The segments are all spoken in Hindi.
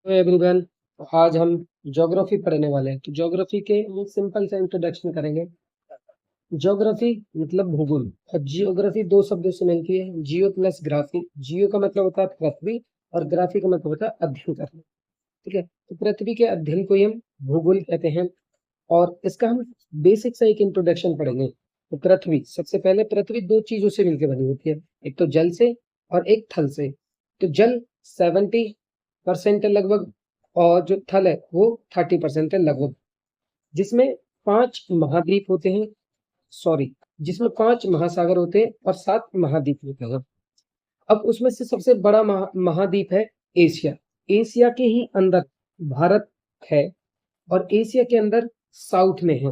Hello everyone. आज हम ज्योग्राफी पढ़ने वाले हैं। तो ज्योग्राफी के एक सिंपल सा इंट्रोडक्शन करेंगे। ज्योग्राफी मतलब भूगोल और जियोग्राफी दो शब्दों से मिलती है, जियो प्लस ग्राफी। जियो का मतलब होता है पृथ्वी और ग्राफी का मतलब होता है अध्ययन करना। ठीक है, तो पृथ्वी के अध्ययन को ही हम भूगोल कहते हैं। और इसका हम बेसिक सा एक इंट्रोडक्शन पढ़ेंगे। तो पृथ्वी, सबसे पहले पृथ्वी दो चीजों से मिलकर बनी होती है, एक तो जल से और एक थल से। तो जल 70% है लगभग, और जो थल है वो 30% है लगभग, जिसमें 5 महाद्वीप होते हैं। सॉरी, जिसमें 5 महासागर होते हैं और 7 महाद्वीप होते हैं। अब उसमें से सबसे बड़ा महाद्वीप है एशिया। एशिया के ही अंदर भारत है, और एशिया के अंदर साउथ में है,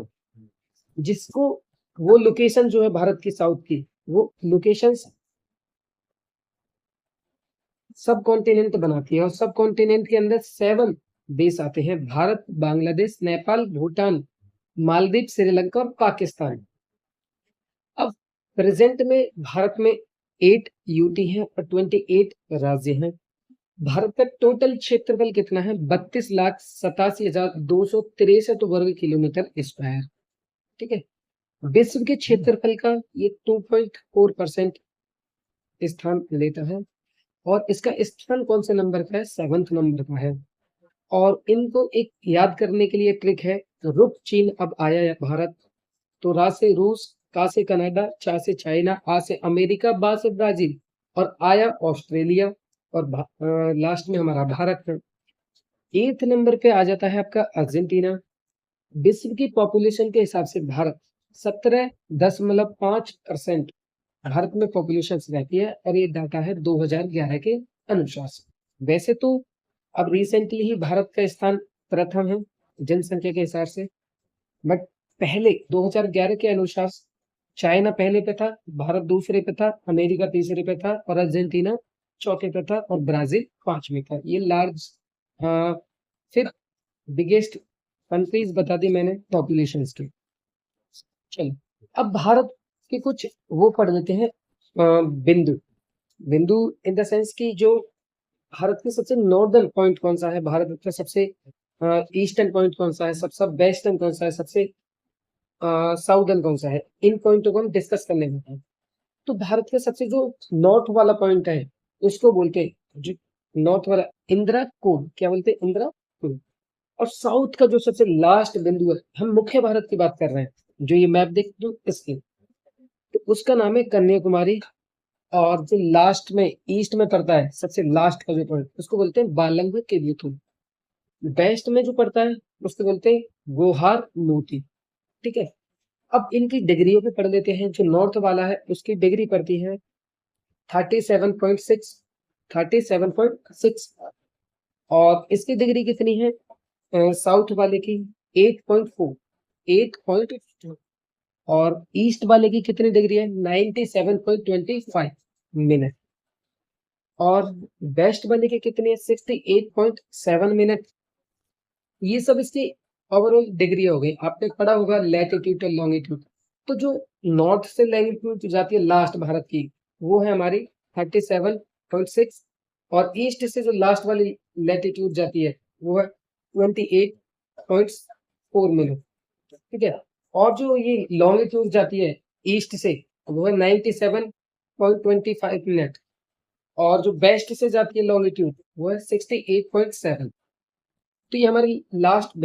जिसको वो लोकेशन जो है भारत की साउथ की, वो लोकेशन सब कॉन्टिनेंट बनाती है। और सब कॉन्टिनेंट के अंदर 7 देश आते हैं: भारत, बांग्लादेश, नेपाल, भूटान, मालदीव, श्रीलंका और पाकिस्तान। अब प्रेजेंट में भारत में 8 यूटी है और 28 राज्य हैं। भारत का टोटल क्षेत्रफल कितना है? 32,87,263 वर्ग किलोमीटर स्क्वायर। ठीक है, विश्व के क्षेत्रफल का ये 2.4% स्थान लेता है, और इसका स्थान कौन से नंबर का है? 7th नंबर का है। और इनको एक याद करने के लिए ट्रिक है। रुक चीन अब आया है भारत, तो रा से रूस, का से कनाडा, चा से चाइना, आ से अमेरिका, बा से ब्राजील, और आया ऑस्ट्रेलिया, और लास्ट में हमारा भारत है। 8th नंबर पे आ जाता है आपका अर्जेंटीना। विश्व की पॉपुलेशन के हिसाब से भारत 17.5% भारत में पॉपुलेशन रहती है, और ये डाटा है 2011 के अनुसार से। वैसे तो अब रिसेंटली ही भारत का स्थान प्रथम है जनसंख्या के हिसाब से, बट पहले 2011 के अनुसार चाइना पहले पे था, भारत दूसरे पे था, अमेरिका तीसरे पे था, और अर्जेंटीना चौथे पे था, और ब्राजील 5वें था। ये लार्ज फिर बिगेस्ट कंट्रीज बता दी मैंने पॉपुलेशन के। चलो, अब भारत के कुछ वो पढ़ लेते हैं बिंदु। बिंदु इन द सेंस की जो भारत के सबसे नॉर्दर्न पॉइंट कौन सा है, भारत का सबसे ईस्टर्न पॉइंट कौन सा है, सबसे वेस्टर्न कौन सा है, सबसे साउदर्न कौन सा है, इन पॉइंटों को हम डिस्कस करने वाले हैं। तो भारत का सबसे जो नॉर्थ वाला पॉइंट है उसको बोलते हैं, जो नॉर्थ वाला, इंदिरा कोड, क्या बोलते हैं? इंदिरा कोड। और साउथ का जो सबसे लास्ट बिंदु है, हम मुख्य भारत की बात कर रहे हैं, जो ये मैप देख दो इसकी, तो उसका नाम है कन्याकुमारी। और जो लास्ट में ईस्ट में पड़ता है, सबसे लास्ट का जो पॉइंट, उसको बोलते हैं बालंग के लिए। वेस्ट में जो पड़ता है उसको बोलते हैं गोहार मोती। ठीक है, अब इनकी डिग्रियों पे पढ़ लेते हैं। जो नॉर्थ वाला है उसकी डिग्री पड़ती है 37.6, 37.6। और इसकी डिग्री कितनी है साउथ वाले की? 8.4, 8.2। और ईस्ट वाले की कितनी डिग्री है? 97.25 मिनट। और वेस्ट वाले की कितनी है? 68.7 मिनट। ये सब इसकी ओवरऑल डिग्री हो गई। आपने पढ़ा होगा लैटिट्यूड और लॉन्गिट्यूड। तो जो नॉर्थ से लैटिट्यूड जो जाती है लास्ट भारत की, वो है हमारी 37.6। और ईस्ट से जो लास्ट वाली लैटिट्यूड जाती है वो है 28.4 मिनट। ठीक है, और जो ये लॉन्गिट्यूड जाती है ईस्ट से, वो है 97.25 मिनट। और जो वेस्ट से जाती है लॉन्गिट्यूड, वो है 68.7। तो ये हमारी लास्ट